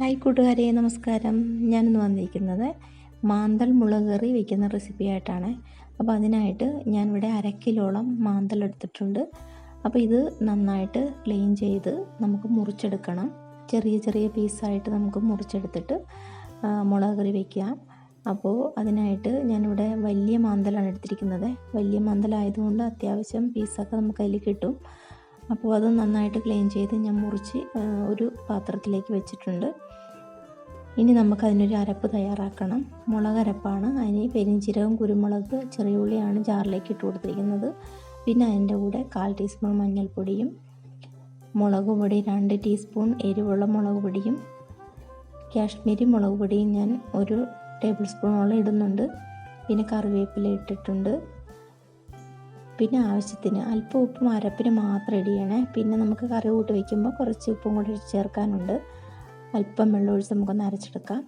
Hi കൂട്ടുകാരെ, നമസ്കാരം. ഞാനിന്ന് വന്നിരിക്കുന്നത് മാന്തൽ മുളക് കറി വയ്ക്കുന്ന റെസിപ്പി ആയിട്ടാണ്. അപ്പോൾ അതിനായിട്ട് ഞാനിവിടെ 1/2 കിലോളം മാന്തൽ എടുത്തിട്ടുണ്ട്. അപ്പോൾ ഇത് നന്നായിട്ട് ക്ലീൻ ചെയ്ത് നമുക്ക് മുറിച്ചെടുക്കണം. ചെറിയ ചെറിയ പീസായിട്ട് നമുക്ക് മുറിച്ചെടുത്തിട്ട് മുളക് കറി വയ്ക്കാം. അപ്പോൾ അതിനായിട്ട് ഞാനിവിടെ വലിയ മാന്തലാണ് എടുത്തിരിക്കുന്നത്. വലിയ മാന്തലായതുകൊണ്ട് അത്യാവശ്യം പീസൊക്കെ നമുക്ക് അതിൽ കിട്ടും. അപ്പോൾ അത് നന്നായിട്ട് ക്ലീൻ ചെയ്ത് ഞാൻ മുറിച്ച് ഒരു പാത്രത്തിലേക്ക് വെച്ചിട്ടുണ്ട്. ഇനി നമുക്കതിനൊരു അരപ്പ് തയ്യാറാക്കണം. മുളക് അരപ്പാണ്. അതിന് പെരിഞ്ചീരകം, കുരുമുളക്, ചെറിയ ഉള്ളിയാണ് ജാറിലേക്ക് ഇട്ട് കൊടുത്തിരിക്കുന്നത്. പിന്നെ അതിൻ്റെ കൂടെ 1/4 ടീസ്പൂൺ മഞ്ഞൾപ്പൊടിയും, മുളക് പൊടി 2 ടീസ്പൂൺ എരിവുള്ള മുളക് പൊടിയും, കാശ്മീരി മുളക് പൊടിയും ഞാൻ 1 ടേബിൾ സ്പൂണോളം ഇടുന്നുണ്ട്. പിന്നെ കറിവേപ്പില ഇട്ടിട്ടുണ്ട്. പിന്നെ ആവശ്യത്തിന് അല്പം ഉപ്പും അരപ്പിന് മാത്രം ഇടണേ. പിന്നെ നമുക്ക് കറി കൂട്ടി വയ്ക്കുമ്പോൾ കുറച്ച് ഉപ്പും കൂടി ചേർക്കാനുണ്ട്. അല്പം വെള്ളം ഒഴിച്ച് നമുക്കൊന്ന് അരച്ചെടുക്കാം.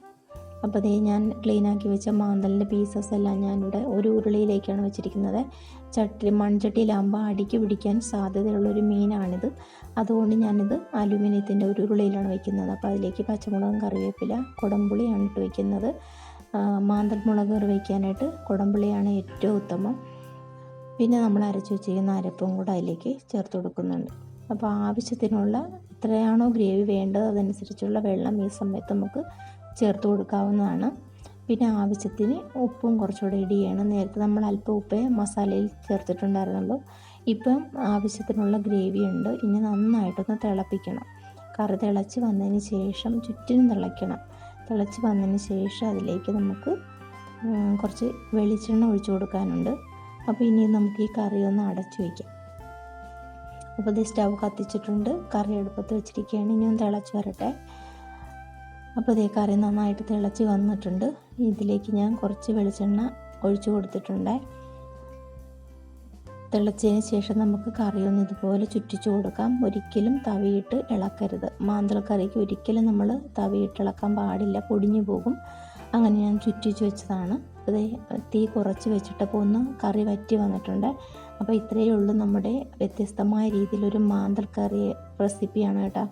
അപ്പോൾ അതേ ഞാൻ ക്ലീനാക്കി വെച്ച മാന്തലിൻ്റെ പീസസ് എല്ലാം ഞാനിവിടെ ഒരു ഉരുളിയിലേക്കാണ് വെച്ചിരിക്കുന്നത്. മൺചട്ടിയിലാകുമ്പോൾ അടിക്ക് പിടിക്കാൻ സാധ്യതയുള്ളൊരു മീനാണിത്. അതുകൊണ്ട് ഞാനിത് അലുമിനിയത്തിൻ്റെ ഒരു ഉരുളിയിലാണ് വയ്ക്കുന്നത്. അപ്പോൾ അതിലേക്ക് പച്ചമുളകും, കറിവേപ്പില, കുടംപുളിയാണ് ഇട്ട് വയ്ക്കുന്നത്. മാന്തൽ മുളക് കറി വയ്ക്കാനായിട്ട് കുടംപുളിയാണ് ഏറ്റവും ഉത്തമം. പിന്നെ നമ്മൾ അരച്ച് വെച്ചിരിക്കുന്ന അരപ്പും കൂടെ അതിലേക്ക് ചേർത്ത് കൊടുക്കുന്നുണ്ട്. അപ്പോൾ ആവശ്യത്തിനുള്ള എത്രയാണോ ഗ്രേവി വേണ്ടത് അതനുസരിച്ചുള്ള വെള്ളം ഈ സമയത്ത് നമുക്ക് ചേർത്ത് കൊടുക്കാവുന്നതാണ്. പിന്നെ ആവശ്യത്തിന് ഉപ്പും കുറച്ചുകൂടെ ഇടുകയാണ്. നേരത്തെ നമ്മൾ അല്പം ഉപ്പേ മസാലയിൽ ചേർത്തിട്ടുണ്ടായിരുന്നുള്ളൂ. ഇപ്പം ആവശ്യത്തിനുള്ള ഗ്രേവി ഉണ്ട്. ഇനി നന്നായിട്ടൊന്ന് തിളപ്പിക്കണം. കറി തിളച്ച് വന്നതിന് ശേഷം ചുറ്റിനും തിളയ്ക്കണം. തിളച്ച് വന്നതിന് ശേഷം അതിലേക്ക് നമുക്ക് കുറച്ച് വെളിച്ചെണ്ണ ഒഴിച്ചു കൊടുക്കാനുണ്ട്. അപ്പോൾ ഇനി നമുക്ക് ഈ കറി ഒന്ന് അടച്ചു വയ്ക്കാം. അപ്പോൾ ഇത് സ്റ്റവ് കത്തിച്ചിട്ടുണ്ട്. കറി അടുപ്പത്ത് വെച്ചിരിക്കുകയാണ്. ഇനി ഒന്ന് തിളച്ച് വരട്ടെ. അപ്പോൾ ഇതേ കറി നന്നായിട്ട് തിളച്ച് വന്നിട്ടുണ്ട്. ഇതിലേക്ക് ഞാൻ കുറച്ച് വെളിച്ചെണ്ണ ഒഴിച്ചു കൊടുത്തിട്ടുണ്ട്. തിളച്ചതിന് ശേഷം നമുക്ക് കറി ഒന്ന് ഇതുപോലെ ചുറ്റിച്ചു കൊടുക്കാം. ഒരിക്കലും തവിയിട്ട് ഇളക്കരുത്. മാന്തൽ കറിക്ക് ഒരിക്കലും നമ്മൾ തവിയിട്ട് ഇളക്കാൻ പാടില്ല, പൊടിഞ്ഞു പോകും. അങ്ങനെ ഞാൻ ചുറ്റിച്ച് വെച്ചതാണ്. അതേ തീ കുറച്ച് വെച്ചിട്ടപ്പോൾ ഒന്ന് കറി വറ്റി വന്നിട്ടുണ്ട്. അപ്പോൾ ഇത്രയേ ഉള്ളൂ നമ്മുടെ വ്യത്യസ്തമായ രീതിയിലൊരു മാന്തൽ കറി റെസിപ്പിയാണ് കേട്ടോ.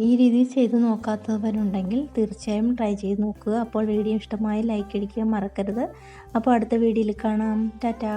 ഈ രീതിയിൽ ചെയ്ത് നോക്കാത്തവരുണ്ടെങ്കിൽ തീർച്ചയായും ട്രൈ ചെയ്ത് നോക്കുക. അപ്പോൾ വീഡിയോ ഇഷ്ടമായി ലൈക്ക് അടിക്കുക മറക്കരുത്. അപ്പോൾ അടുത്ത വീഡിയോയിൽ കാണാം. ടാറ്റാ.